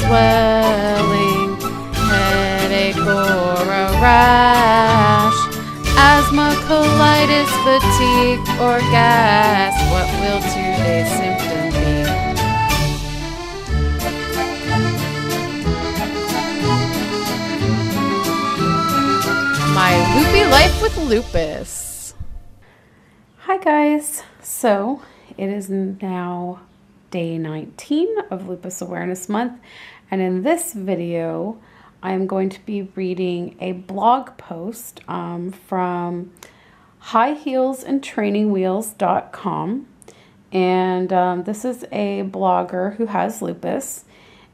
swelling, headache or a rash, asthma, colitis, fatigue, or gas. What will today's symptom be? My loopy life with lupus. Hi guys. So it is now day 19 of Lupus Awareness Month, and in this video I am going to be reading a blog post from highheelsandtrainingwheels.com, and this is a blogger who has lupus,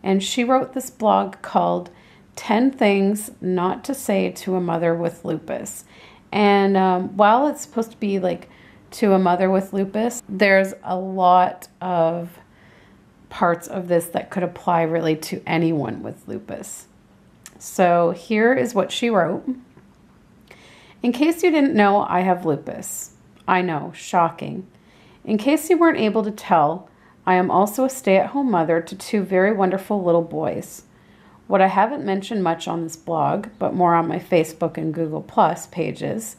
and she wrote this blog called 10 Things Not to Say to a Mother with Lupus. And while it's supposed to be like to a mother with lupus, there's a lot of parts of this that could apply really to anyone with lupus. So here is what she wrote. In case you didn't know, I have lupus. I know, shocking. In case you weren't able to tell, I am also a stay-at-home mother to two very wonderful little boys. What I haven't mentioned much on this blog, but more on my Facebook and Google Plus pages,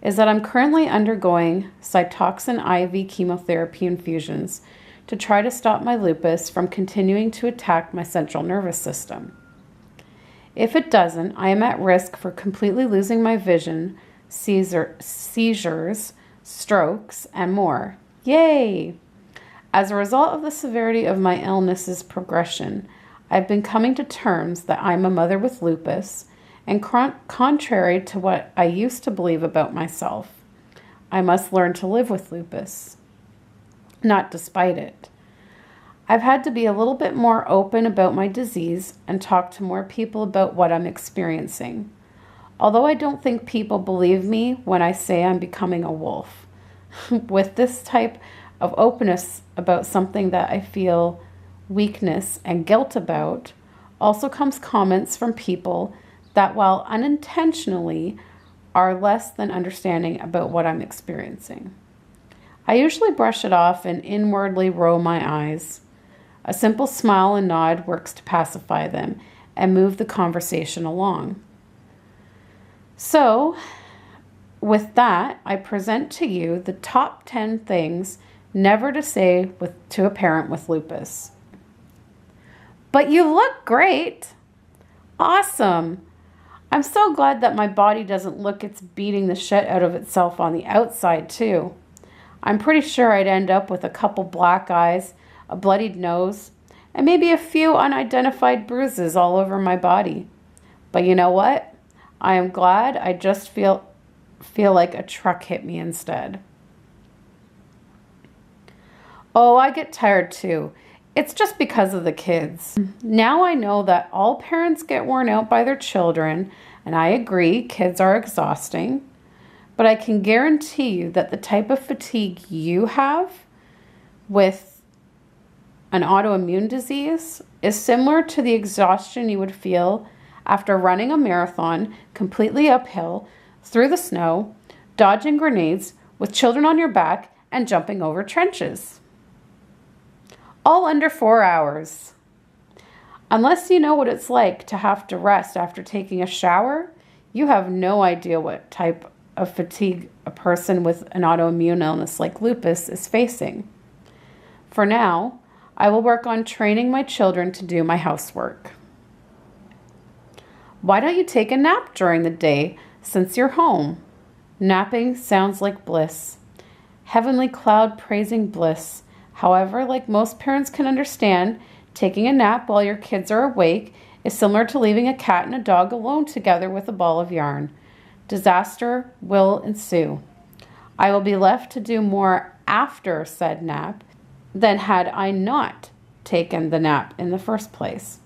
is that I'm currently undergoing Cytoxan IV chemotherapy infusions to try to stop my lupus from continuing to attack my central nervous system. If it doesn't, I am at risk for completely losing my vision, seizures, strokes, and more. Yay! As a result of the severity of my illness's progression, I've been coming to terms that I'm a mother with lupus, and contrary to what I used to believe about myself, I must learn to live with lupus, not despite it. I've had to be a little bit more open about my disease and talk to more people about what I'm experiencing, although I don't think people believe me when I say I'm becoming a wolf. With this type of openness about something that I feel weakness and guilt about, also comes comments from people that, while unintentionally, are less than understanding about what I'm experiencing. I usually brush it off and inwardly roll my eyes. A simple smile and nod works to pacify them and move the conversation along. So, with that, I present to you the top 10 things never to say to a parent with lupus. But you look great. Awesome. I'm so glad that my body doesn't look it's beating the shit out of itself on the outside too. I'm pretty sure I'd end up with a couple black eyes, a bloodied nose, and maybe a few unidentified bruises all over my body. But you know what? I am glad I just feel like a truck hit me instead. Oh, I get tired too. It's just because of the kids. Now I know that all parents get worn out by their children, and I agree, kids are exhausting. But I can guarantee you that the type of fatigue you have with an autoimmune disease is similar to the exhaustion you would feel after running a marathon completely uphill, through the snow, dodging grenades, with children on your back, and jumping over trenches. All under 4 hours. Unless you know what it's like to have to rest after taking a shower, you have no idea what type of fatigue a person with an autoimmune illness like lupus is facing. For now, I will work on training my children to do my housework. Why don't you take a nap during the day since you're home? Napping sounds like bliss. Heavenly cloud praising bliss. However, like most parents can understand, taking a nap while your kids are awake is similar to leaving a cat and a dog alone together with a ball of yarn. Disaster will ensue. I will be left to do more after said nap than had I not taken the nap in the first place.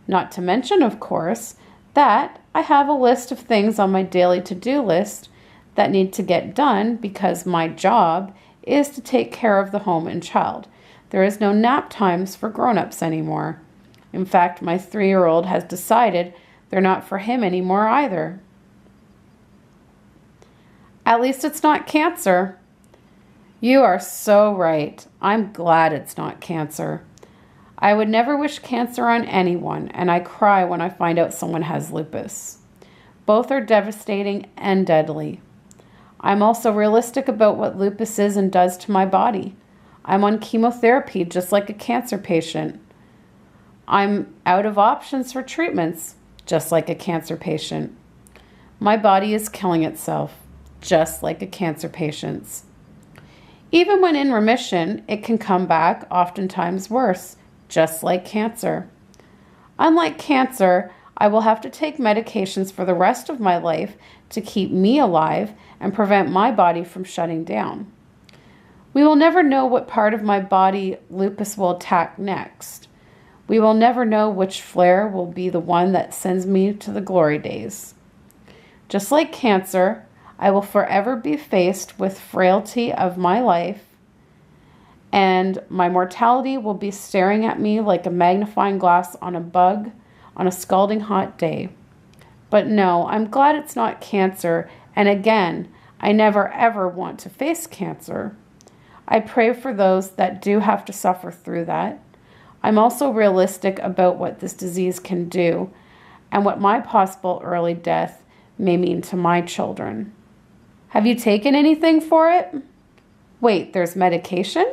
Not to mention, of course, that I have a list of things on my daily to-do list that need to get done because my job is to take care of the home and child. There is no nap times for grown-ups anymore. In fact, my 3-year-old has decided they're not for him anymore either. At least it's not cancer. You are so right. I'm glad it's not cancer. I would never wish cancer on anyone, and I cry when I find out someone has lupus. Both are devastating and deadly. I'm also realistic about what lupus is and does to my body. I'm on chemotherapy just like a cancer patient. I'm out of options for treatments just like a cancer patient. My body is killing itself just like a cancer patient's. Even when in remission, it can come back, oftentimes worse, just like cancer. Unlike cancer, I will have to take medications for the rest of my life to keep me alive and prevent my body from shutting down. We will never know what part of my body lupus will attack next. We will never know which flare will be the one that sends me to the glory days. Just like cancer, I will forever be faced with frailty of my life, and my mortality will be staring at me like a magnifying glass on a bug on a scalding hot day. But no, I'm glad it's not cancer, and again, I never ever want to face cancer. I pray for those that do have to suffer through that. I'm also realistic about what this disease can do and what my possible early death may mean to my children. Have you taken anything for it? Wait, there's medication?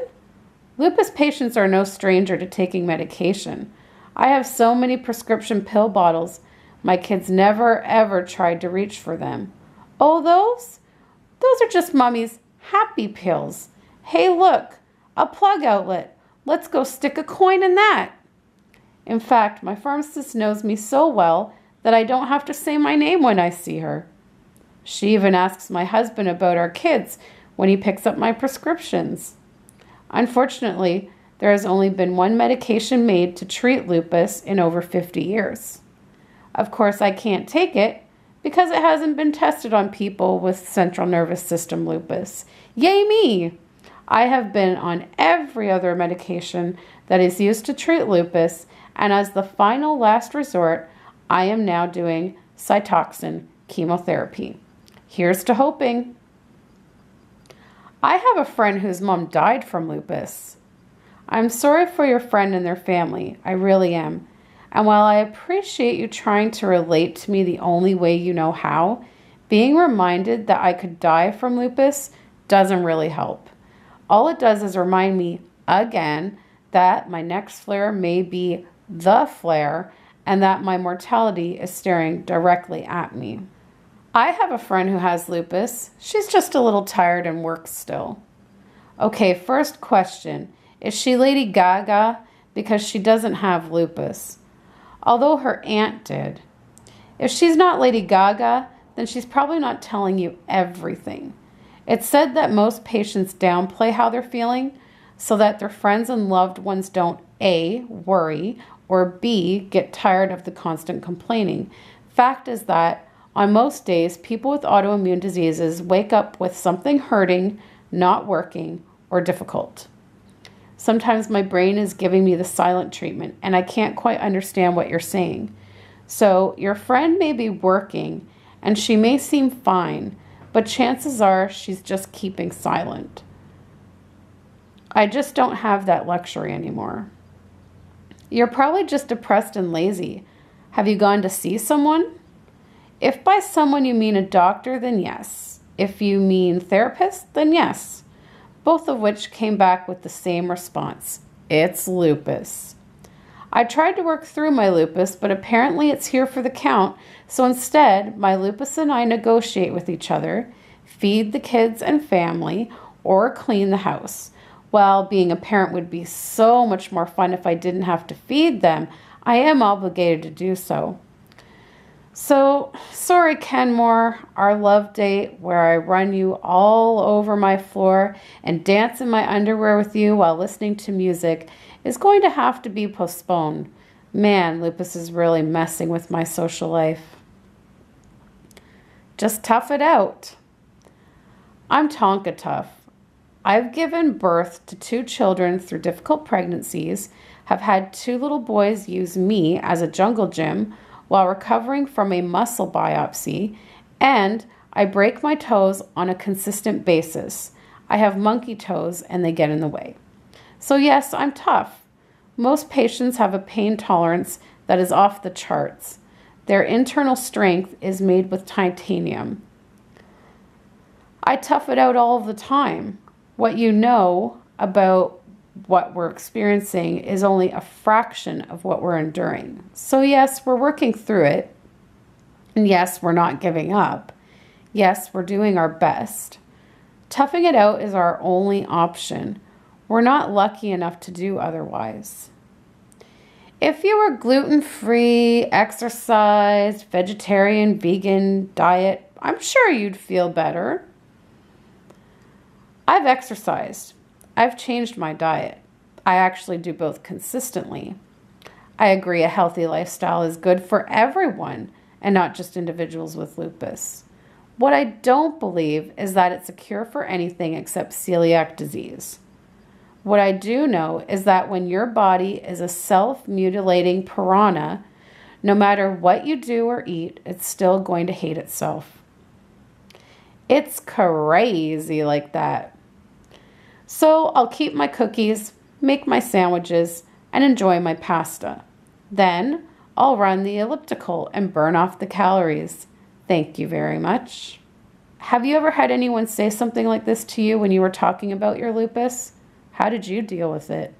Lupus patients are no stranger to taking medication. I have so many prescription pill bottles. My kids never ever tried to reach for them. Oh, those? Those are just Mommy's happy pills. Hey, look, a plug outlet. Let's go stick a coin in that. In fact, my pharmacist knows me so well that I don't have to say my name when I see her. She even asks my husband about our kids when he picks up my prescriptions. Unfortunately, there has only been one medication made to treat lupus in over 50 years. Of course, I can't take it because it hasn't been tested on people with central nervous system lupus. Yay me! I have been on every other medication that is used to treat lupus, and as the final last resort, I am now doing Cytoxan chemotherapy. Here's to hoping. I have a friend whose mom died from lupus. I'm sorry for your friend and their family. I really am. And while I appreciate you trying to relate to me the only way you know how, being reminded that I could die from lupus doesn't really help. All it does is remind me again that my next flare may be the flare and that my mortality is staring directly at me. I have a friend who has lupus. She's just a little tired and works still. Okay, first question. Is she Lady Gaga? Because she doesn't have lupus. Although her aunt did. If she's not Lady Gaga, then she's probably not telling you everything. It's said that most patients downplay how they're feeling so that their friends and loved ones don't A, worry, or B, get tired of the constant complaining. Fact is that on most days, people with autoimmune diseases wake up with something hurting, not working, or difficult. Sometimes my brain is giving me the silent treatment, and I can't quite understand what you're saying. So your friend may be working, and she may seem fine, but chances are she's just keeping silent. I just don't have that luxury anymore. You're probably just depressed and lazy. Have you gone to see someone? If by someone you mean a doctor, then yes. If you mean therapist, then yes. Both of which came back with the same response. It's lupus. I tried to work through my lupus, but apparently it's here for the count, so instead, my lupus and I negotiate with each other, feed the kids and family, or clean the house. While being a parent would be so much more fun if I didn't have to feed them, I am obligated to do so. So, sorry Kenmore, our love date where I run you all over my floor and dance in my underwear with you while listening to music is going to have to be postponed. Man, lupus is really messing with my social life. Just tough it out. I'm Tonka Tough. I've given birth to 2 children through difficult pregnancies, have had 2 little boys use me as a jungle gym while recovering from a muscle biopsy, and I break my toes on a consistent basis. I have monkey toes and they get in the way. So yes, I'm tough. most patients have a pain tolerance that is off the charts. Their internal strength is made with titanium. I tough it out all of the time. What you know about what we're experiencing is only a fraction of what we're enduring. So yes, we're working through it. And yes, we're not giving up. Yes, we're doing our best. Toughing it out is our only option. We're not lucky enough to do otherwise. If you were gluten-free, exercised, vegetarian, vegan diet, I'm sure you'd feel better. I've exercised. I've changed my diet. I actually do both consistently. I agree a healthy lifestyle is good for everyone and not just individuals with lupus. What I don't believe is that it's a cure for anything except celiac disease. What I do know is that when your body is a self-mutilating piranha, no matter what you do or eat, it's still going to hate itself. It's crazy like that. So I'll keep my cookies, make my sandwiches, and enjoy my pasta. Then I'll run the elliptical and burn off the calories. Thank you very much. Have you ever had anyone say something like this to you when you were talking about your lupus? How did you deal with it?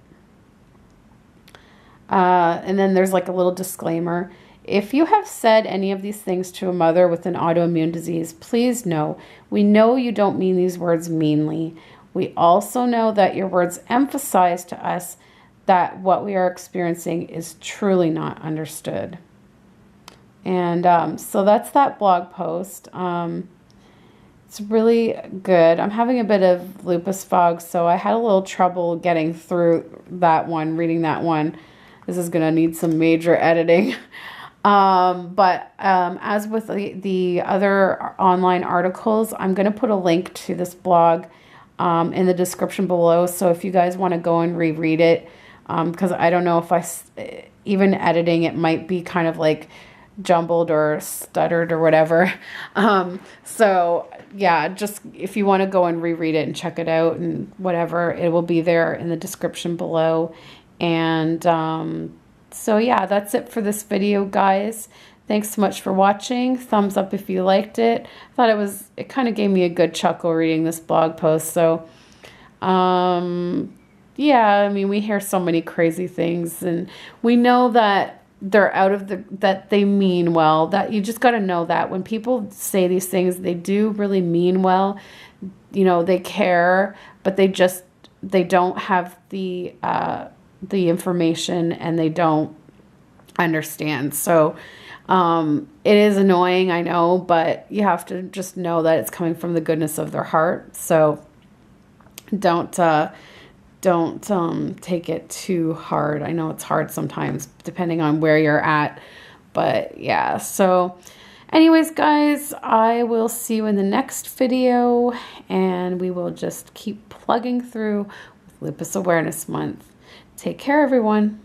And then there's like a little disclaimer. If you have said any of these things to a mother with an autoimmune disease, please know, we know you don't mean these words meanly. We also know that your words emphasize to us that what we are experiencing is truly not understood. And so that's that blog post. It's really good. I'm having a bit of lupus fog, so I had a little trouble getting through that one, reading that one. This is going to need some major editing. But as with the other online articles, I'm going to put a link to this blog in the description below. So if you guys want to go and reread it, because I don't know if even editing, it might be kind of like jumbled or stuttered or whatever. So yeah, just if you want to go and reread it and check it out and whatever, it will be there in the description below. And so yeah, that's it for this video, guys. Thanks so much for watching. Thumbs up if you liked it. I thought it kind of gave me a good chuckle reading this blog post. So yeah, I mean, we hear so many crazy things, and we know that they're that they mean well. That you just got to know that when people say these things, they do really mean well. You know, they care, but they don't have the information, and they don't understand. So it is annoying, I know, but you have to just know that it's coming from the goodness of their heart. So don't take it too hard. I know it's hard sometimes depending on where you're at, but yeah. So anyways, guys, I will see you in the next video, and we will just keep plugging through with Lupus Awareness Month. Take care, everyone.